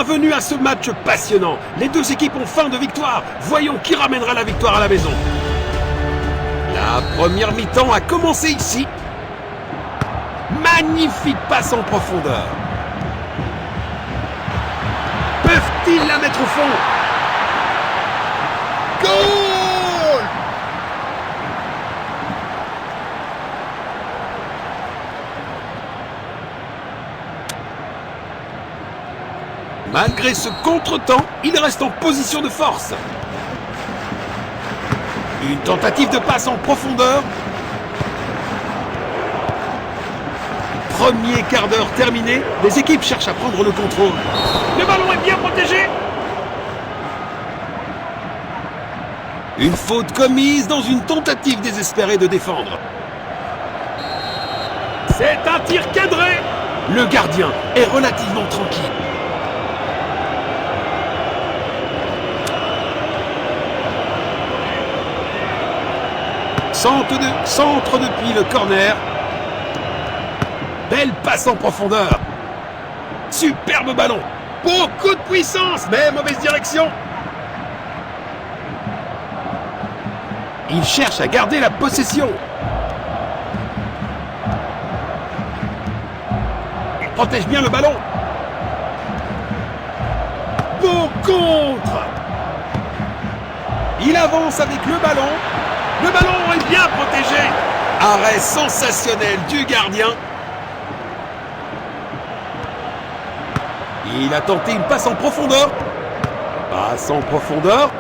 Bienvenue à ce match passionnant. Les deux équipes ont faim de victoire. Voyons qui ramènera la victoire à la maison. La première mi-temps a commencé ici. Magnifique passe en profondeur. Peuvent-ils la mettre au fond? Goal! Malgré ce contretemps, il reste en position de force. Une tentative de passe en profondeur. Premier quart d'heure terminé, les équipes cherchent à prendre le contrôle. Le ballon est bien protégé. Une faute commise dans une tentative désespérée de défendre. C'est un tir cadré. Le gardien est relativement tranquille. Centre depuis le corner. Belle passe en profondeur. Superbe ballon. Beaucoup de puissance, mais mauvaise direction. Il cherche à garder la possession. Il protège bien le ballon. Beau contre. Il avance avec le ballon. Le ballon est bien protégé. Arrêt sensationnel du gardien. Il a tenté une passe en profondeur. Passe en profondeur.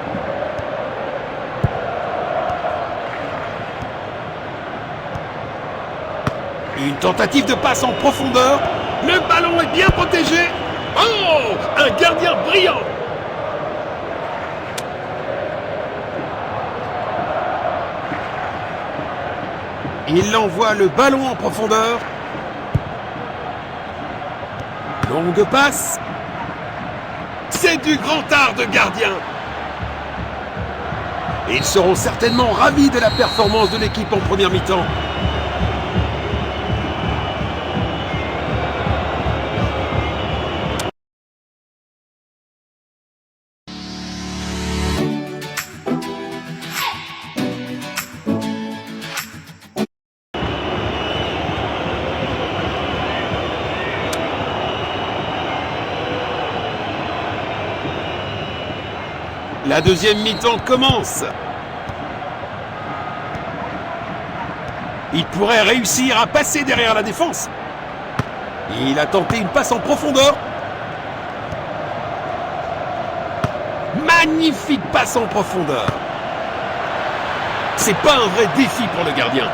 Une tentative de passe en profondeur. Le ballon est bien protégé. Oh! Un gardien brillant. Il envoie le ballon en profondeur. Longue passe. C'est du grand art de gardien. Ils seront certainement ravis de la performance de l'équipe en première mi-temps. La deuxième mi-temps commence. Il pourrait réussir à passer derrière la défense. Il a tenté une passe en profondeur. Magnifique passe en profondeur. C'est pas un vrai défi pour le gardien.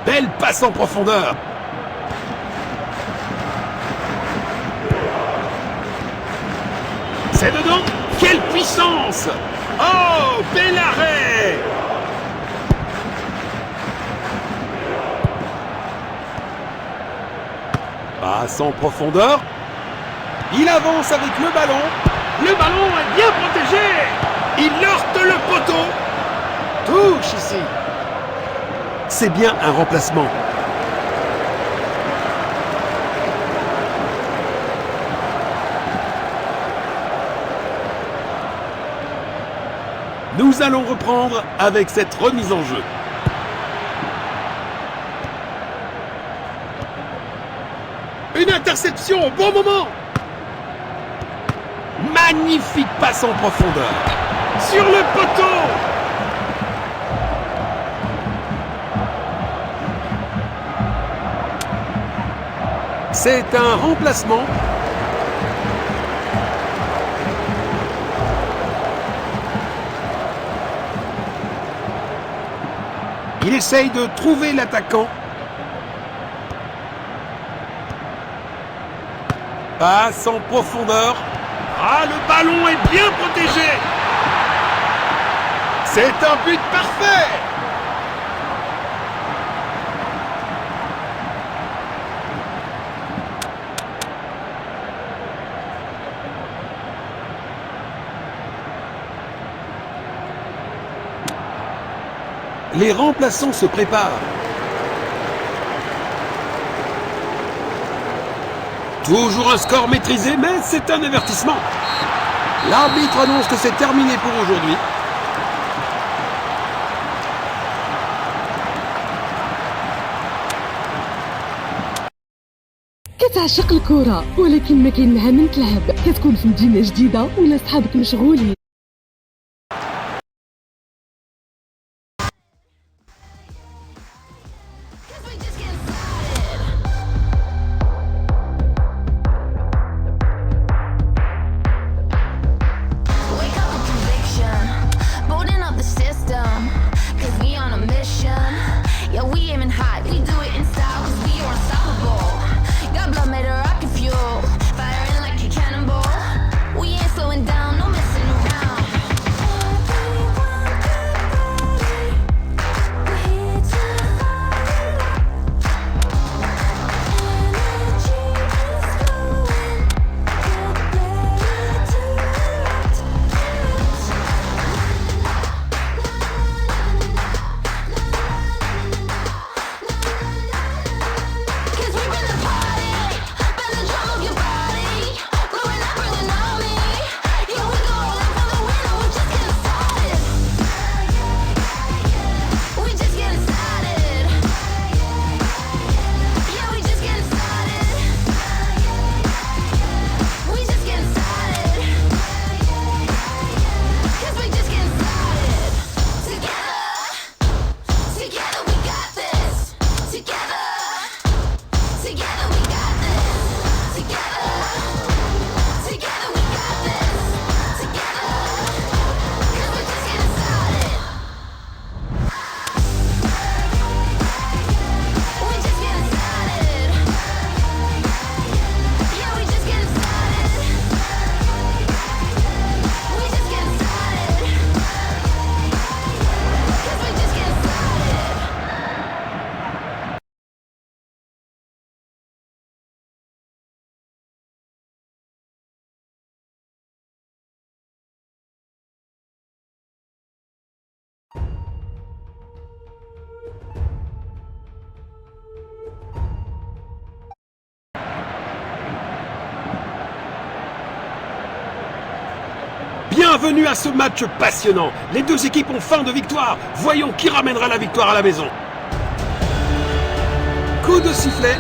Belle passe en profondeur. C'est dedans. Quelle puissance! Oh, bel arrêt! Passe en profondeur. Il avance avec le ballon. Le ballon est bien protégé. Il heurte le poteau. Touche ici. C'est bien un remplacement. Nous allons reprendre avec cette remise en jeu. Une interception au bon moment. Magnifique passe en profondeur. Sur le poteau. C'est un remplacement. Il essaye de trouver l'attaquant. Passe en profondeur. Ah, le ballon est bien protégé. C'est un but parfait. Les remplaçants se préparent. Toujours un score maîtrisé, mais c'est un avertissement. L'arbitre annonce que c'est terminé pour aujourd'hui. كتعشق الكرة ولكن ما كاين معها من تلعب، كتكون في مدينة جديدة ولا صحابك مشغولين. Bienvenue à ce match passionnant. Les deux équipes ont faim de victoire. Voyons qui ramènera la victoire à la maison. Coup de sifflet.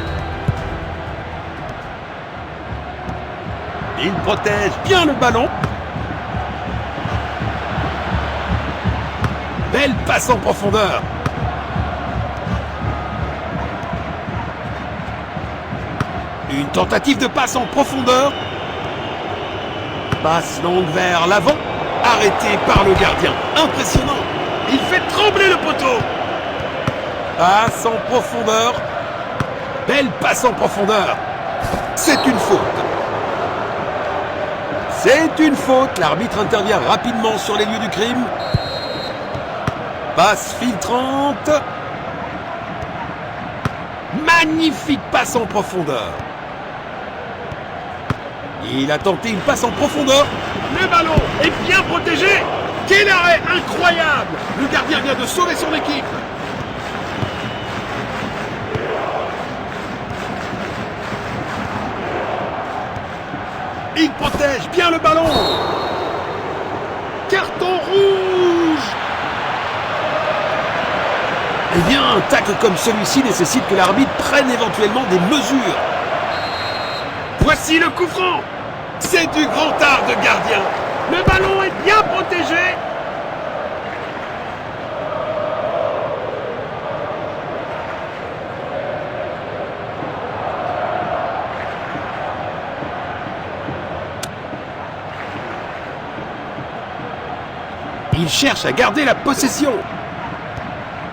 Il protège bien le ballon. Belle passe en profondeur. Une tentative de passe en profondeur. Passe longue vers l'avant. Arrêté par le gardien. Impressionnant. Il fait trembler le poteau. Passe en profondeur. Belle passe en profondeur. C'est une faute. C'est une faute. L'arbitre intervient rapidement sur les lieux du crime. Passe filtrante. Magnifique passe en profondeur. Il a tenté une passe en profondeur. Le ballon est bien protégé. Quel arrêt incroyable. Le gardien vient de sauver son équipe. Il protège bien le ballon. Carton rouge. Eh bien, un tacle comme celui-ci nécessite que l'arbitre prenne éventuellement des mesures. Voici le coup franc. C'est du grand art de gardien. Le ballon est bien protégé. Il cherche à garder la possession.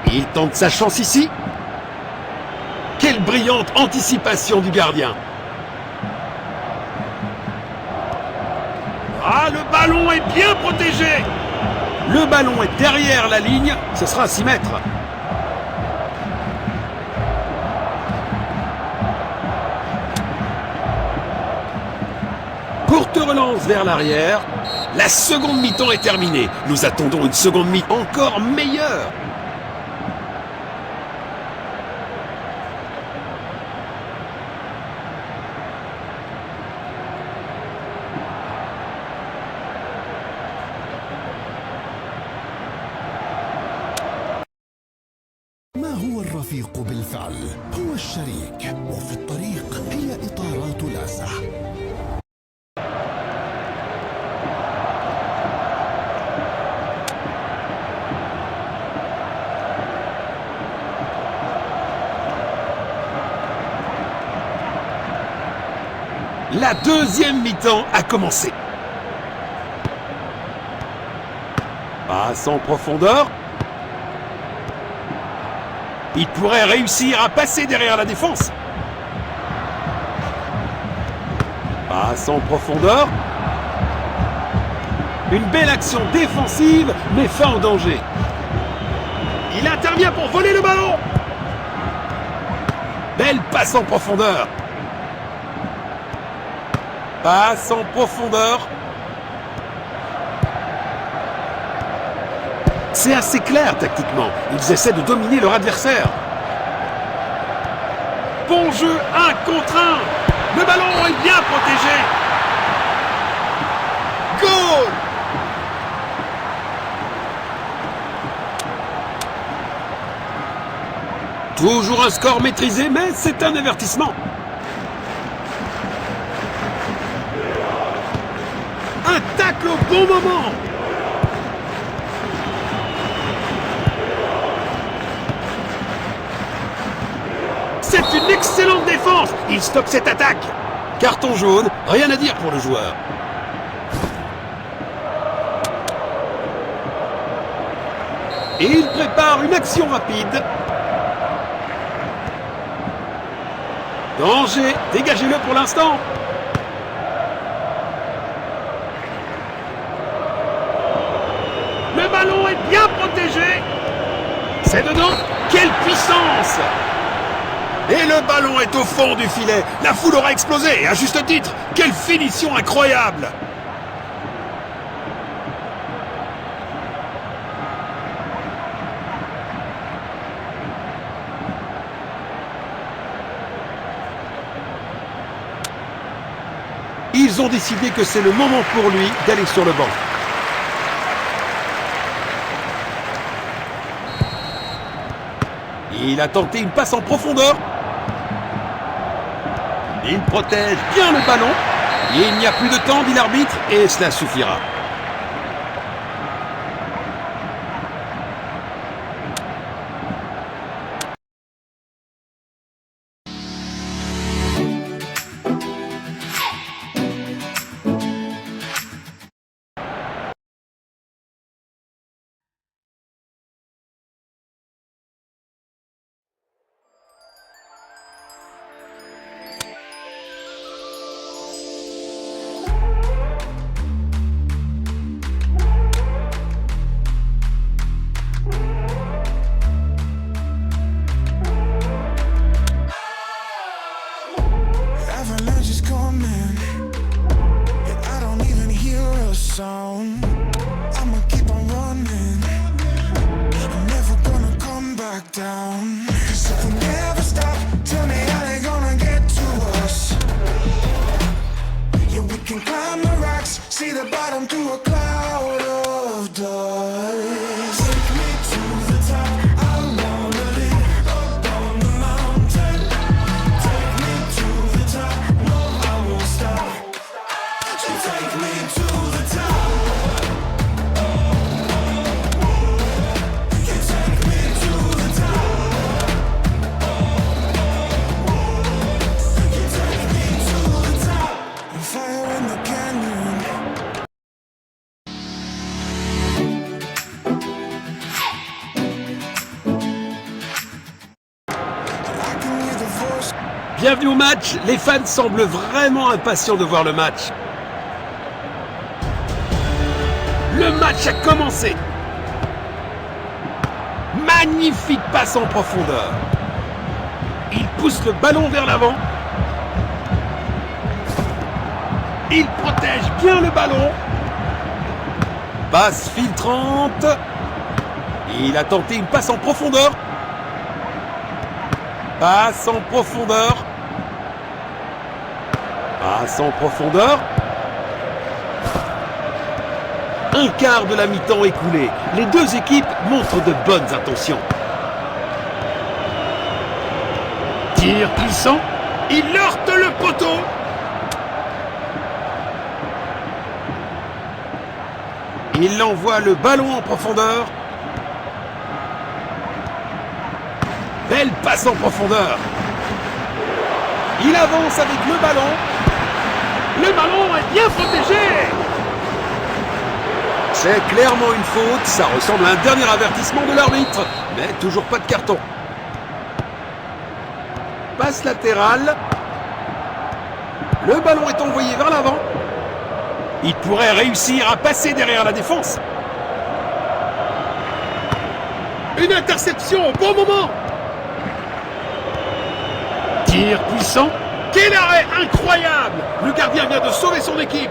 Il tente sa chance ici. Quelle brillante anticipation du gardien. Ah, le ballon est bien protégé. Le ballon est derrière la ligne. Ce sera à 6 mètres. Courte relance vers l'arrière. La seconde mi-temps est terminée. Nous attendons une seconde mi-temps encore meilleure. البطل هو الشريك، وفي الطريق هي إطارات لاسع. La deuxième mi-temps a commencé. Passe en profondeur. Il pourrait réussir à passer derrière la défense. Passe en profondeur. Une belle action défensive, mais fin en danger. Il intervient pour voler le ballon. Belle passe en profondeur. Passe en profondeur. C'est assez clair tactiquement. Ils essaient de dominer leur adversaire. Bon jeu, 1 contre 1. Le ballon est bien protégé. Goal! Toujours un score maîtrisé, mais c'est un avertissement. Un tacle au bon moment. C'est une excellente défense. Il stoppe cette attaque. Carton jaune, rien à dire pour le joueur. Et il prépare une action rapide. Danger, dégagez-le pour l'instant. Le ballon est bien protégé. C'est dedans. Quelle puissance! Et le ballon est au fond du filet. La foule aura explosé, à juste titre. Quelle finition incroyable! Ils ont décidé que c'est le moment pour lui d'aller sur le banc. Il a tenté une passe en profondeur. Il protège bien le ballon. Il n'y a plus de temps, dit l'arbitre, et cela suffira. Avalanche is coming, and I don't even hear a sound. I'ma keep on running, I'm never gonna come back down. 'Cause if we never stop, tell me how they gonna get to us. Yeah, we can climb the rocks, see the bottom through a cloud of dust. Take me to the top, I wanna live up on the mountain. Take me to the top, no I won't stop. So take me to the top. You take me to the top. You take me to the top. Fire in the canyon. I can hear the voice. Bienvenue au match. Les fans semblent vraiment impatients de voir le match. Le match a commencé. Magnifique passe en profondeur. Il pousse le ballon vers l'avant. Il protège bien le ballon. Passe filtrante. Il a tenté une passe en profondeur. Passe en profondeur. Passe en profondeur. Un quart de la mi-temps écoulé. Les deux équipes montrent de bonnes intentions. Tir puissant. Il heurte le poteau. Il envoie le ballon en profondeur. Belle passe en profondeur. Il avance avec le ballon. Le ballon est bien protégé. C'est clairement une faute. Ça ressemble à un dernier avertissement de l'arbitre. Mais toujours pas de carton. Passe latérale. Le ballon est envoyé vers l'avant. Il pourrait réussir à passer derrière la défense. Une interception au bon moment. Tir puissant. Quel arrêt incroyable! Le gardien vient de sauver son équipe.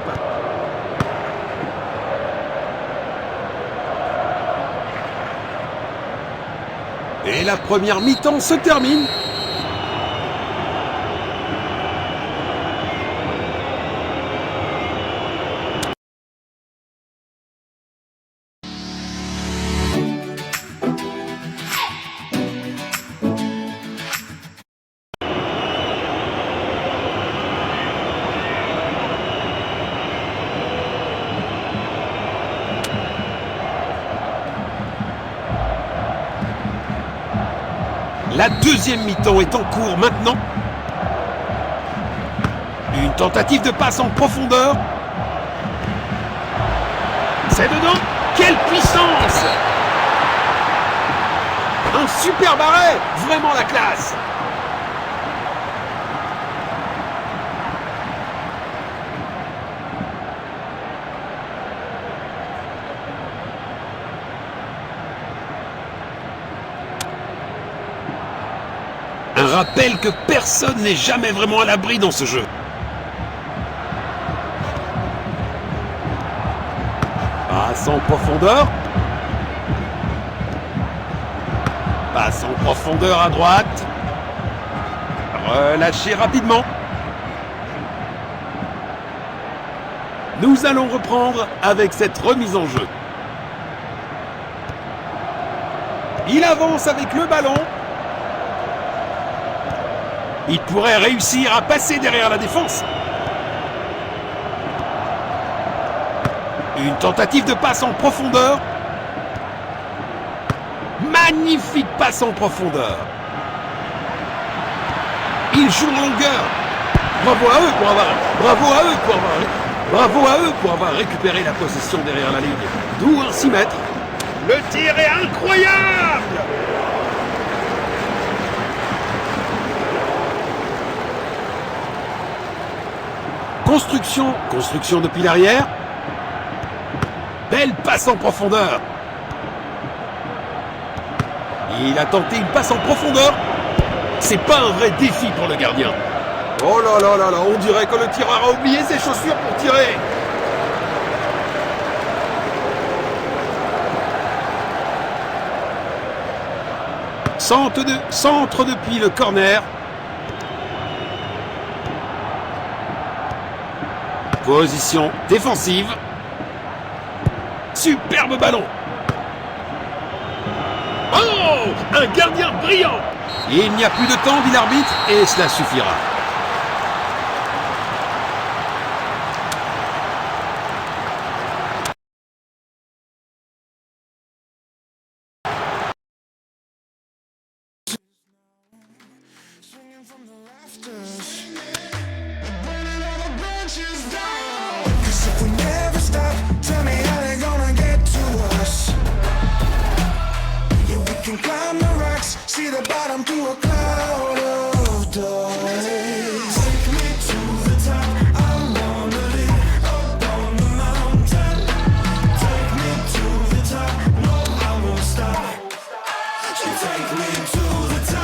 Et la première mi-temps se termine. La deuxième mi-temps est en cours maintenant. Une tentative de passe en profondeur. C'est dedans. Quelle puissance! Un superbe arrêt. Vraiment la classe. Un rappel que personne n'est jamais vraiment à l'abri dans ce jeu. Passe en profondeur. Passe en profondeur à droite. Relâché rapidement. Nous allons reprendre avec cette remise en jeu. Il avance avec le ballon. Il pourrait réussir à passer derrière la défense. Une tentative de passe en profondeur. Magnifique passe en profondeur. Ils jouent en longueur. Bravo à eux pour avoir récupéré la possession derrière la ligne. D'où un 6 mètres. Le tir est incroyable. Construction depuis l'arrière. Belle passe en profondeur. Il a tenté une passe en profondeur. C'est pas un vrai défi pour le gardien. Oh là là là là, on dirait que le tireur a oublié ses chaussures pour tirer. Centre depuis le corner. Position défensive. Superbe ballon. Oh! Un gardien brillant. Il n'y a plus de temps, dit l'arbitre, et cela suffira. Swinging from the rafters, burning all the branches down. 'Cause if we never stop, tell me how they gonna get to us. Yeah, we can climb the rocks, see the bottom through a cloud of dust. Take me to the top, I wanna live up on the mountain. Take me to the top, no, I won't stop. So take me to the top.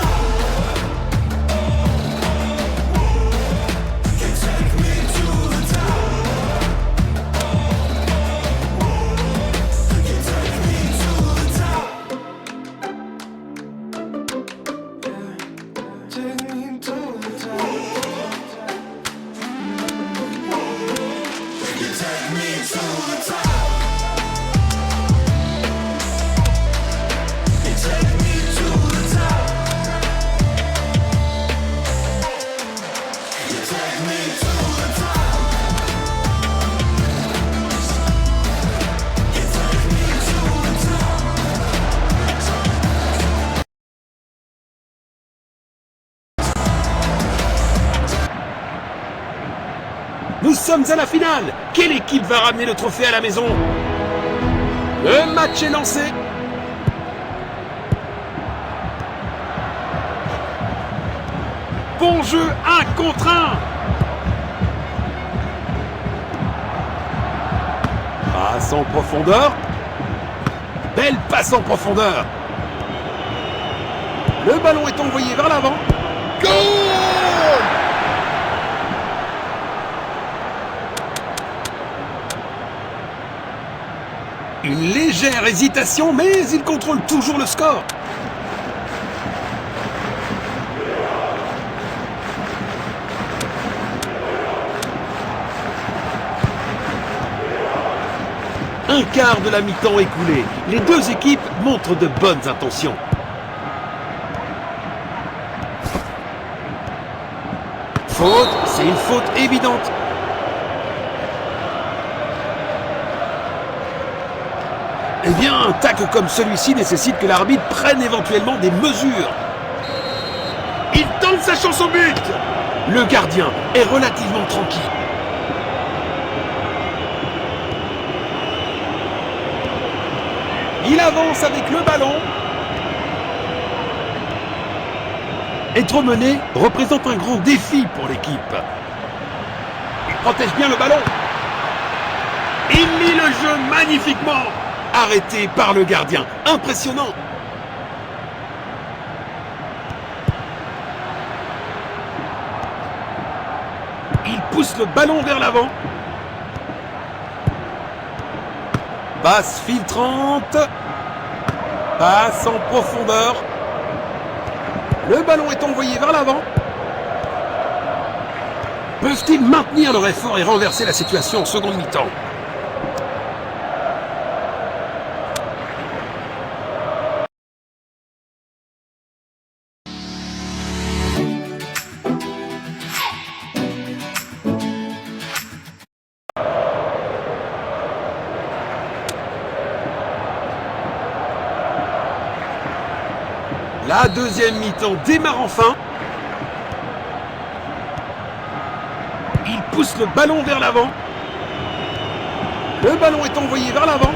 Nous sommes à la finale. Quelle équipe va ramener le trophée à la maison? Le match est lancé. Bon jeu, 1 contre 1. Passe en profondeur. Belle passe en profondeur. Le ballon est envoyé vers l'avant. Goal! Une légère hésitation, mais il contrôle toujours le score. Un quart de la mi-temps écoulé. Les deux équipes montrent de bonnes intentions. Faute, c'est une faute évidente. Eh bien, un tacle comme celui-ci nécessite que l'arbitre prenne éventuellement des mesures. Il tente sa chance au but. Le gardien est relativement tranquille. Il avance avec le ballon. Être mené représente un grand défi pour l'équipe. Il protège bien le ballon. Il lit le jeu magnifiquement. Arrêté par le gardien. Impressionnant. Il pousse le ballon vers l'avant. Passe filtrante. Passe en profondeur. Le ballon est envoyé vers l'avant. Peuvent-ils maintenir leur effort et renverser la situation en seconde mi-temps? La deuxième mi-temps démarre enfin. Il pousse le ballon vers l'avant. Le ballon est envoyé vers l'avant.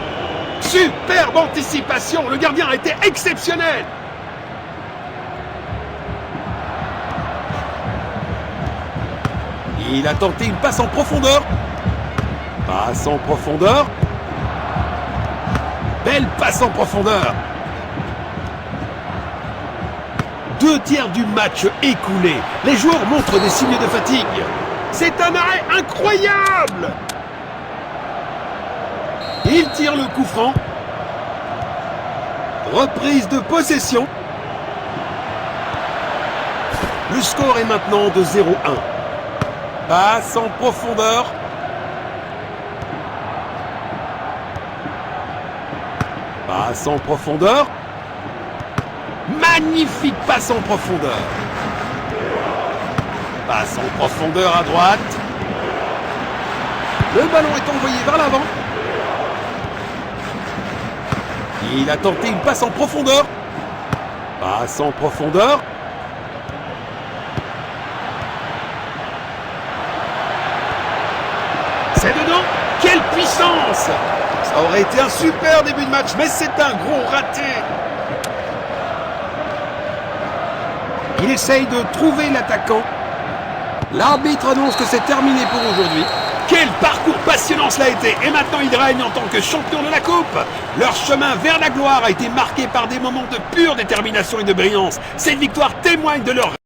Superbe anticipation. Le gardien a été exceptionnel. Il a tenté une passe en profondeur. Passe en profondeur. Belle passe en profondeur. 2 tiers du match écoulé. Les joueurs montrent des signes de fatigue. C'est un arrêt incroyable. Il tire le coup franc. Reprise de possession. Le score est maintenant de 0-1. Passe en profondeur. Passe en profondeur. Magnifique passe en profondeur. Passe en profondeur à droite. Le ballon est envoyé vers l'avant. Il a tenté une passe en profondeur. Passe en profondeur. C'est dedans. Quelle puissance! Ça aurait été un super début de match, mais c'est un gros raté. Il essaye de trouver l'attaquant. L'arbitre annonce que c'est terminé pour aujourd'hui. Quel parcours passionnant cela a été! Et maintenant ils règnent en tant que champions de la Coupe. Leur chemin vers la gloire a été marqué par des moments de pure détermination et de brillance. Cette victoire témoigne de leur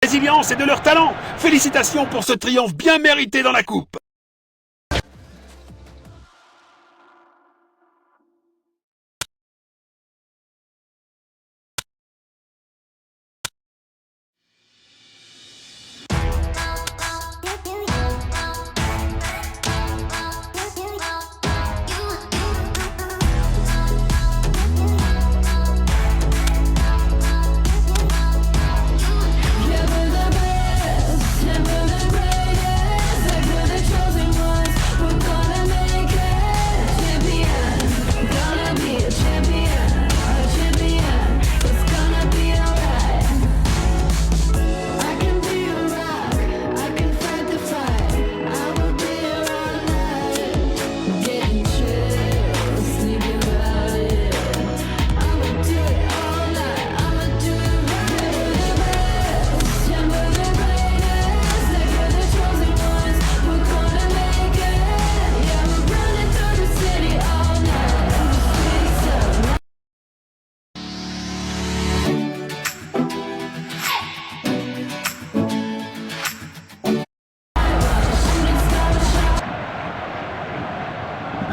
résilience et de leur talent. Félicitations pour ce triomphe bien mérité dans la Coupe. Never the best, never the greatest, never the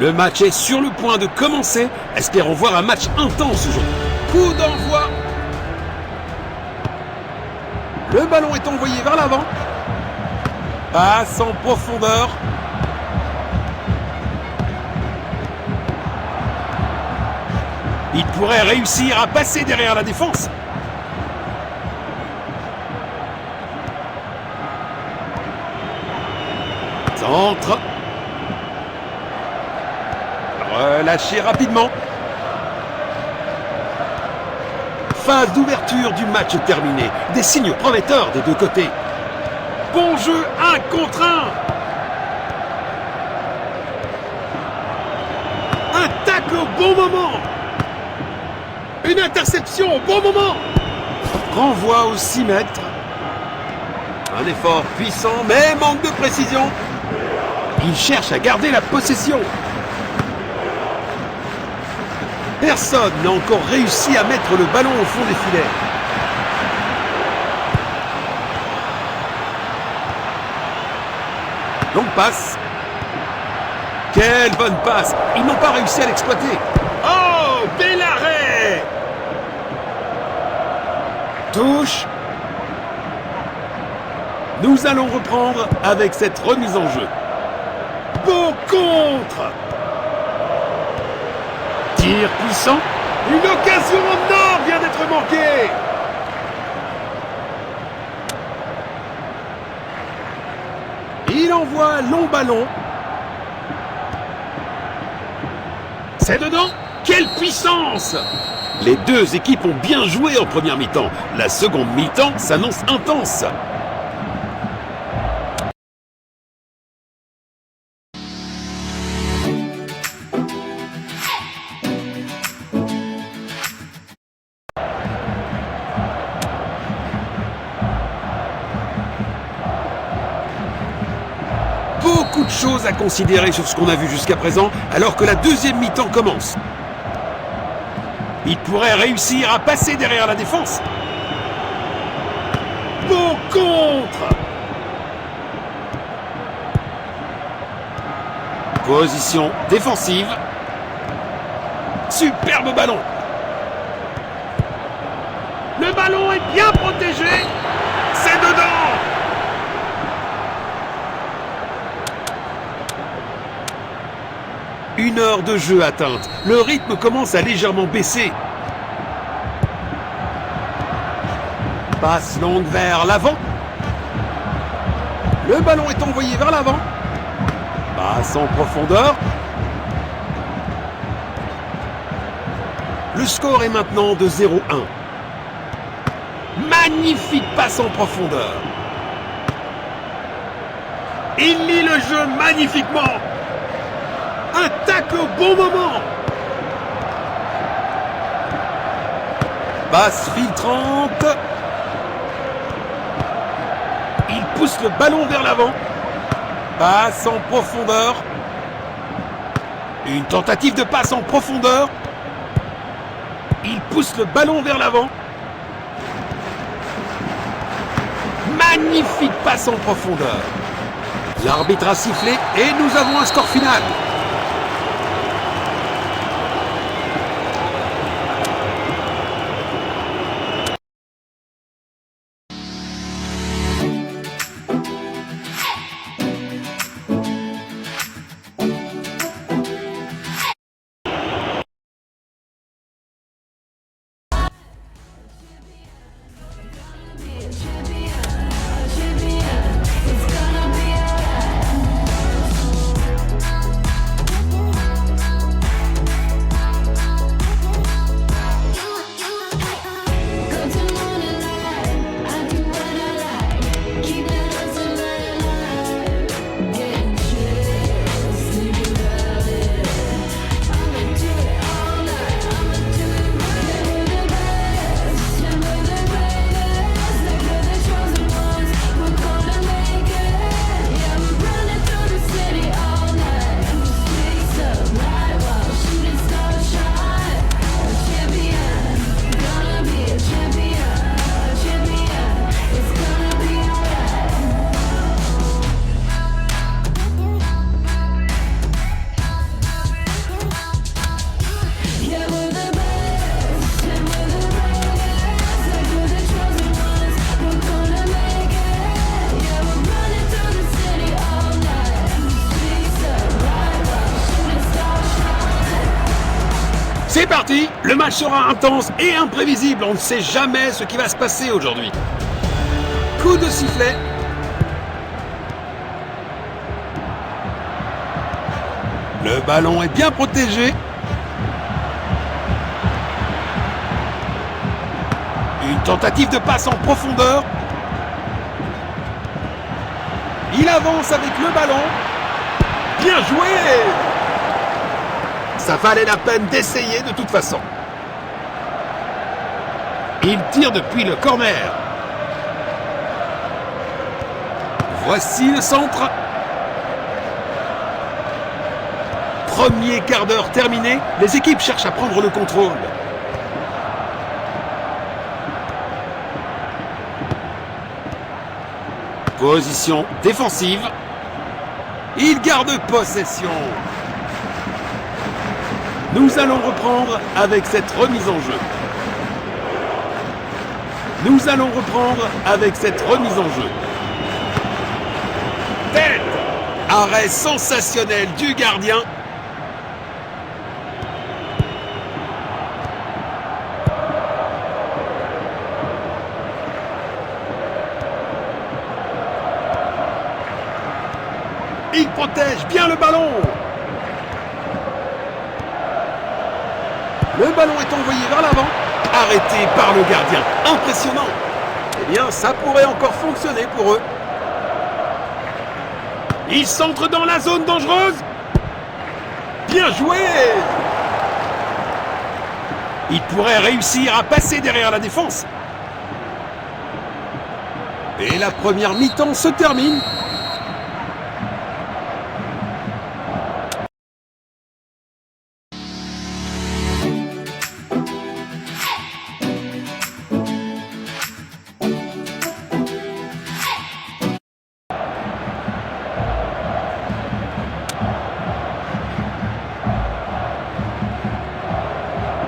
Le match est sur le point de commencer. Espérons voir un match intense aujourd'hui. Coup d'envoi. Le ballon est envoyé vers l'avant. Passe en profondeur. Il pourrait réussir à passer derrière la défense. Centre. Relâché rapidement. Phase d'ouverture du match terminée. Des signes prometteurs des deux côtés. Bon jeu, 1 contre 1. Un tacle au bon moment. Une interception au bon moment. Renvoi aux 6 mètres. Un effort puissant, mais manque de précision. Il cherche à garder la possession. Personne n'a encore réussi à mettre le ballon au fond des filets. Longue passe. Quelle bonne passe. Ils n'ont pas réussi à l'exploiter. Oh, bel arrêt. Touche. Nous allons reprendre avec cette remise en jeu. Beau contre. Tir puissant. Une occasion en or vient d'être manquée. Il envoie un long ballon. C'est dedans. Quelle puissance! Les deux équipes ont bien joué en première mi-temps. La seconde mi-temps s'annonce intense. Beaucoup de choses à considérer sur ce qu'on a vu jusqu'à présent, alors que la deuxième mi-temps commence. Il pourrait réussir à passer derrière la défense. Beau contre. Position défensive. Superbe ballon. Le ballon est bien protégé. C'est dedans. Une heure de jeu atteinte. Le rythme commence à légèrement baisser. Passe longue vers l'avant. Le ballon est envoyé vers l'avant. Passe en profondeur. Le score est maintenant de 0-1. Magnifique passe en profondeur. Il lit le jeu magnifiquement. Un tacle au bon moment. Passe filtrante. Il pousse le ballon vers l'avant. Passe en profondeur. Une tentative de passe en profondeur. Il pousse le ballon vers l'avant. Magnifique passe en profondeur. L'arbitre a sifflé et nous avons un score final. C'est parti. Le match sera intense et imprévisible. On ne sait jamais ce qui va se passer aujourd'hui. Coup de sifflet. Le ballon est bien protégé. Une tentative de passe en profondeur. Il avance avec le ballon. Bien joué! Ça valait la peine d'essayer de toute façon. Il tire depuis le corner. Voici le centre. Premier quart d'heure terminé. Les équipes cherchent à prendre le contrôle. Position défensive. Il garde possession. Nous allons reprendre avec cette remise en jeu. Nous allons reprendre avec cette remise en jeu. Tête. Arrêt sensationnel du gardien. Il protège bien le ballon. Le ballon est envoyé vers l'avant. Arrêté par le gardien. Impressionnant. Eh bien, ça pourrait encore fonctionner pour eux. Il centre dans la zone dangereuse. Bien joué. Il pourrait réussir à passer derrière la défense. Et la première mi-temps se termine.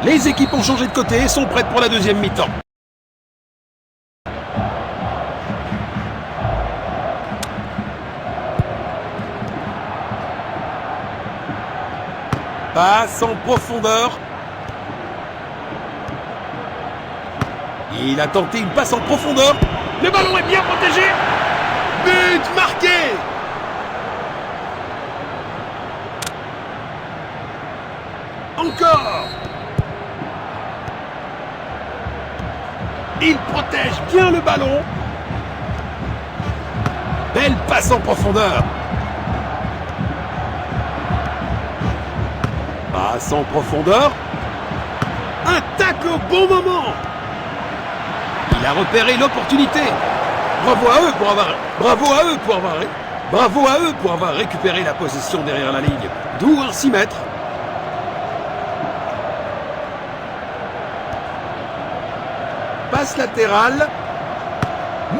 Les équipes ont changé de côté et sont prêtes pour la deuxième mi-temps. Passe en profondeur. Il a tenté une passe en profondeur. Le ballon est bien protégé. But marqué. Encore. Il protège bien le ballon. Belle passe en profondeur. Passe en profondeur. Un tacle au bon moment. Il a repéré l'opportunité. Bravo à eux pour avoir récupéré la possession derrière la ligne. D'où un 6 mètres. Passe latérale.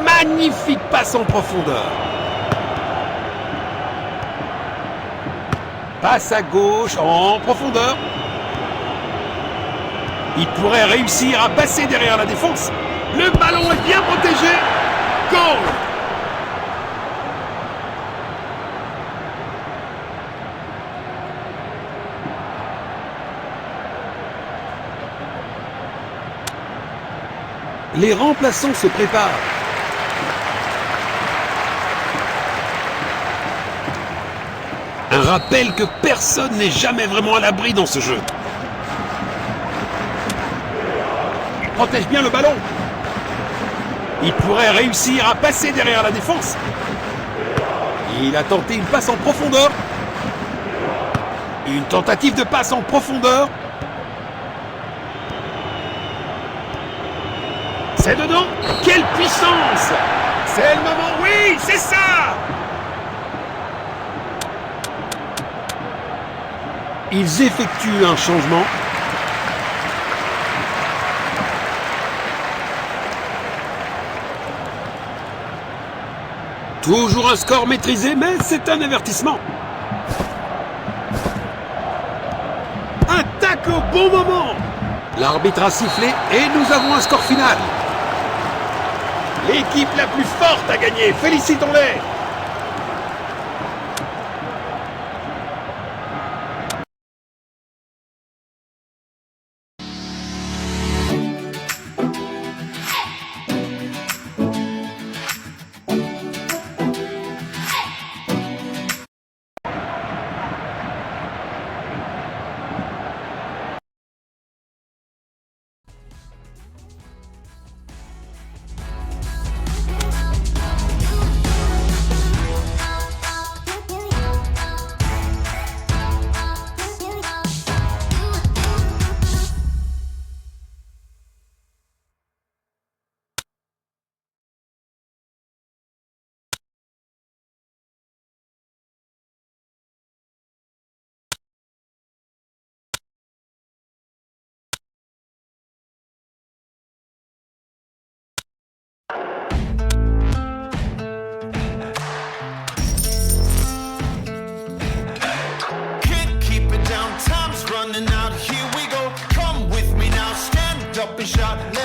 Magnifique passe en profondeur. Passe à gauche en profondeur. Il pourrait réussir à passer derrière la défense. Le ballon est bien protégé. Goal! Les remplaçants se préparent. Un rappel que personne n'est jamais vraiment à l'abri dans ce jeu. Il protège bien le ballon. Il pourrait réussir à passer derrière la défense. Il a tenté une passe en profondeur. Une tentative de passe en profondeur. C'est dedans. Quelle puissance! C'est le moment. Oui, c'est ça! Ils effectuent un changement. Toujours un score maîtrisé, mais c'est un avertissement. Un tacle au bon moment. L'arbitre a sifflé et nous avons un score final. L'équipe la plus forte a gagné. Félicitons-les. shot.